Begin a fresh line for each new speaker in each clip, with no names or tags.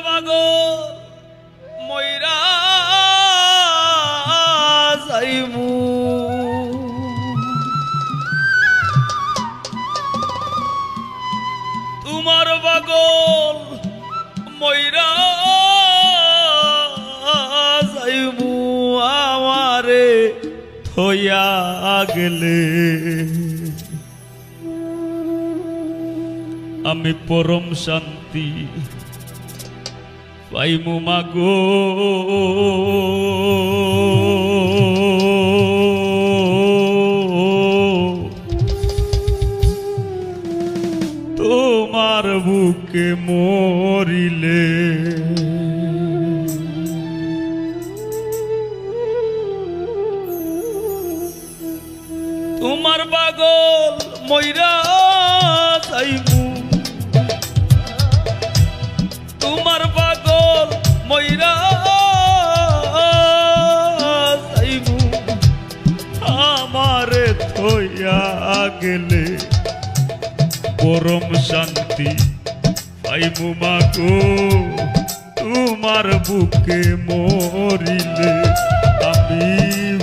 পাগল মইরা যাইমু তোমার পাগল মইরা যাইমু আমারে থইয়া গেলে আমি পরম শান্তি পাইমু মাগো তোমার বুকে মরিলে তোমার পাগল মইরা যাইমু তোমার পাগল মইরা যাইমু আমারে থইয়া গেলে পরম শান্তি পাইমু মাগো তোমার বুকে মরিলে আমি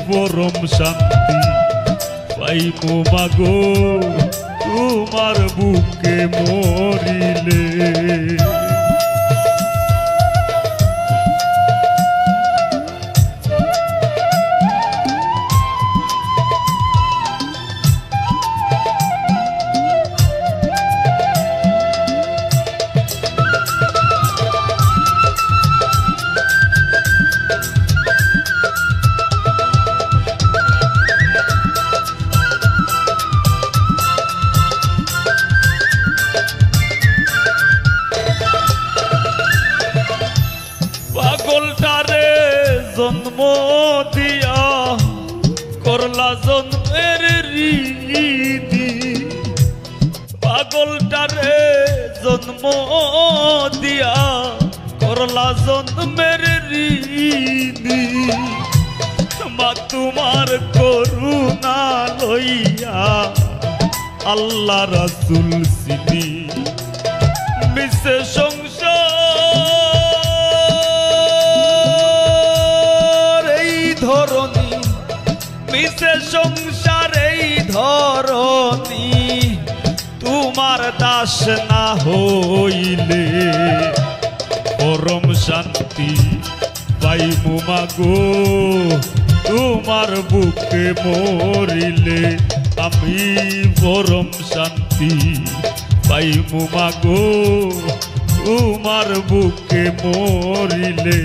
পরম শান্তি পাইমু মাগো তোমার বুকে মরিলে পাগলটারে জন্ম দিয়া করলা জন্মের রীতি পাগলটারে জন্ম দিয়া করলা জন্মের রীতি মা তোমার করুণা লইয়া আল্লাহ রাসূল সিনি মিশে মিশে সংসার এই ধরণী তোমার দাস না হইলে পরম শান্তি পাইমু মাগো তোমার বুকে মরিলে আমি পরম শান্তি পাইমু মাগো তোমার বুকে মরিলে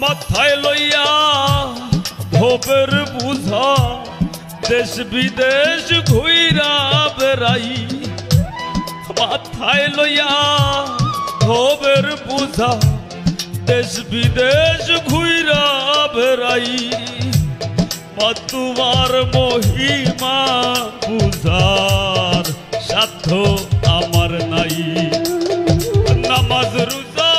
মাথায় লইয়া ভবের বুঝা দেশ বিদেশ ঘুইরা বেড়াই মাথায় লইয়া ভবের বুঝা দেশ বিদেশ ঘুইরা বেড়াই মা তোমার মহিমা বুঝার সাধ্য আমার নাই নামাজ রোজা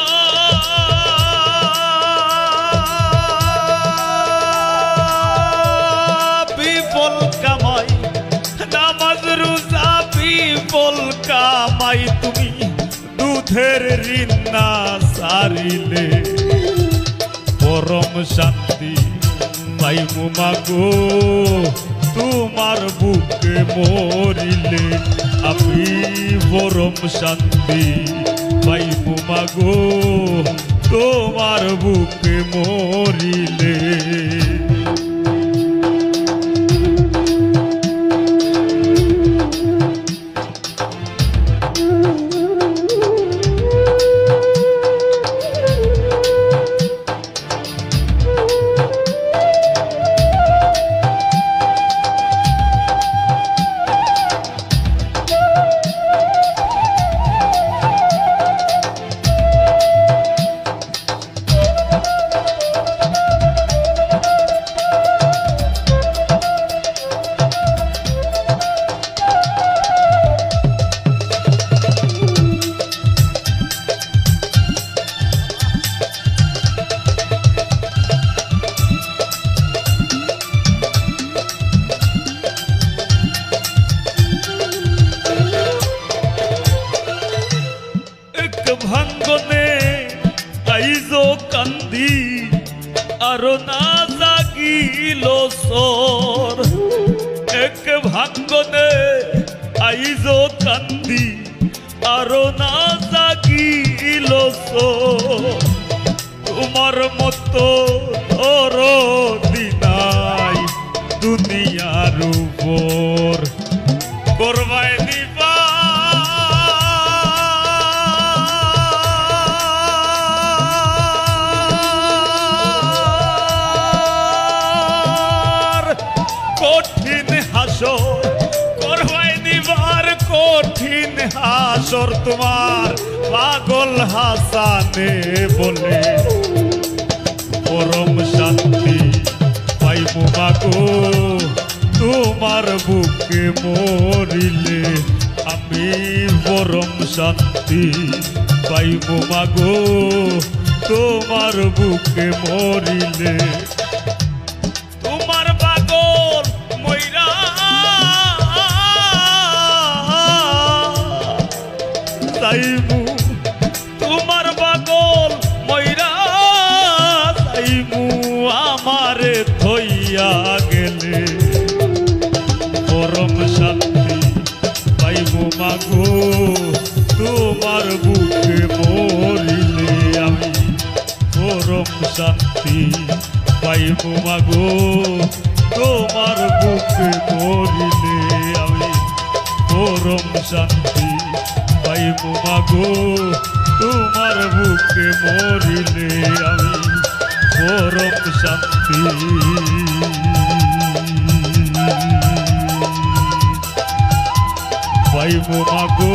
বিফল কামাই তুমি দুধের ঋণ না সারিলে পরম শান্তি পাইমু মাগো তোমার বুকে মরিলে আমি পরম শান্তি পাইমু মাগো তোমার বুকে মরিলে কান্দি আরো না জাগিল তোমার মতো দরদি নাই দুনিয়ার উপর করবাই দিবা কঠিন হাসর করবাই দিবার কঠিন হাসর তোমার পাগল হাসানে বলে পরম শান্তি পাইব মাগো তোমার বুকে মরিলে আমি পরম শান্তি পাইব মাগো তোমার বুকে মরিলে তোমার পাগল মইরা যাইমু তোমার পাগল মইরা যাইমু আমারে থইয়া গেলে পরম শান্তি পাইব মাগো তোমার বুকে মরিলে আমি পরম শান্তি পাইব মাগো তোমার বুকে মরিলে আমি পরম শান্তি পাইব মাগো তোমার বুকে মরিলে আমি পরম শান্তি পাইব মাগো